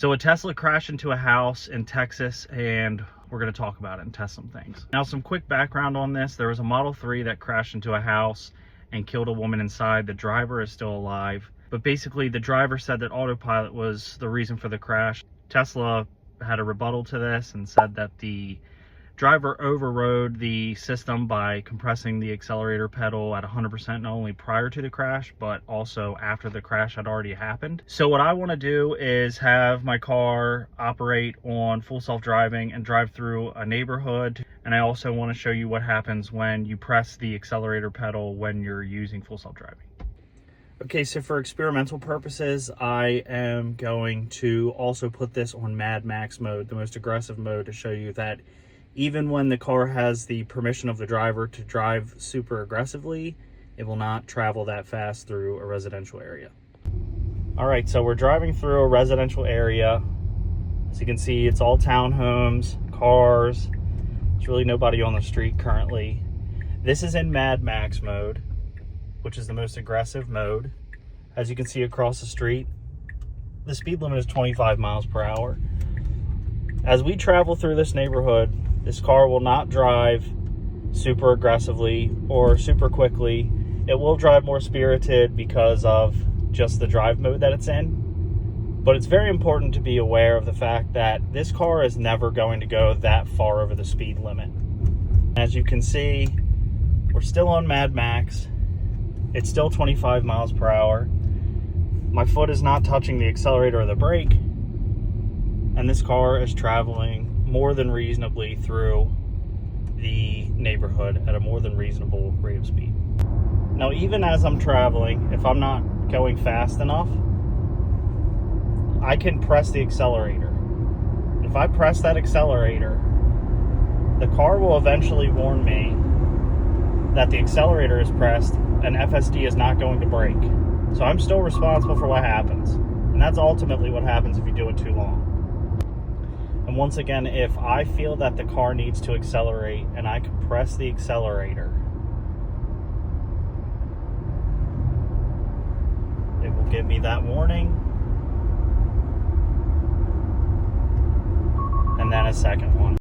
So a Tesla crashed into a house in Texas, and we're going to talk about it and test some things. Now, some quick background on this. There was a Model 3 that crashed into a house and killed a woman inside. The driver is still alive. But basically, the driver said that autopilot was the reason for the crash. Tesla had a rebuttal to this and said that the driver overrode the system by compressing the accelerator pedal at 100%, not only prior to the crash, but also after the crash had already happened. So what I want to do is have my car operate on full self-driving and drive through a neighborhood. And I also want to show you what happens when you press the accelerator pedal when you're using full self-driving. Okay, so for experimental purposes, I am going to also put this on Mad Max mode, the most aggressive mode, to show you that even when the car has the permission of the driver to drive super aggressively, it will not travel that fast through a residential area. All right, so we're driving through a residential area. As you can see, it's all townhomes, cars. There's really nobody on the street currently. This is in Mad Max mode, which is the most aggressive mode. As you can see across the street, the speed limit is 25 miles per hour. As we travel through this neighborhood, this car will not drive super aggressively or super quickly. It will drive more spirited because of just the drive mode that it's in. But it's very important to be aware of the fact that this car is never going to go that far over the speed limit. As you can see, we're still on Mad Max. It's still 25 miles per hour. My foot is not touching the accelerator or the brake. And this car is traveling more than reasonably through the neighborhood at a more than reasonable rate of speed. Now, even as I'm traveling, if I'm not going fast enough, I can press the accelerator. If I press that accelerator, the car will eventually warn me that the accelerator is pressed and FSD is not going to brake. So I'm still responsible for what happens. And that's ultimately what happens if you do it too long. And once again, if I feel that the car needs to accelerate and I can press the accelerator, it will give me that warning. And then a second one.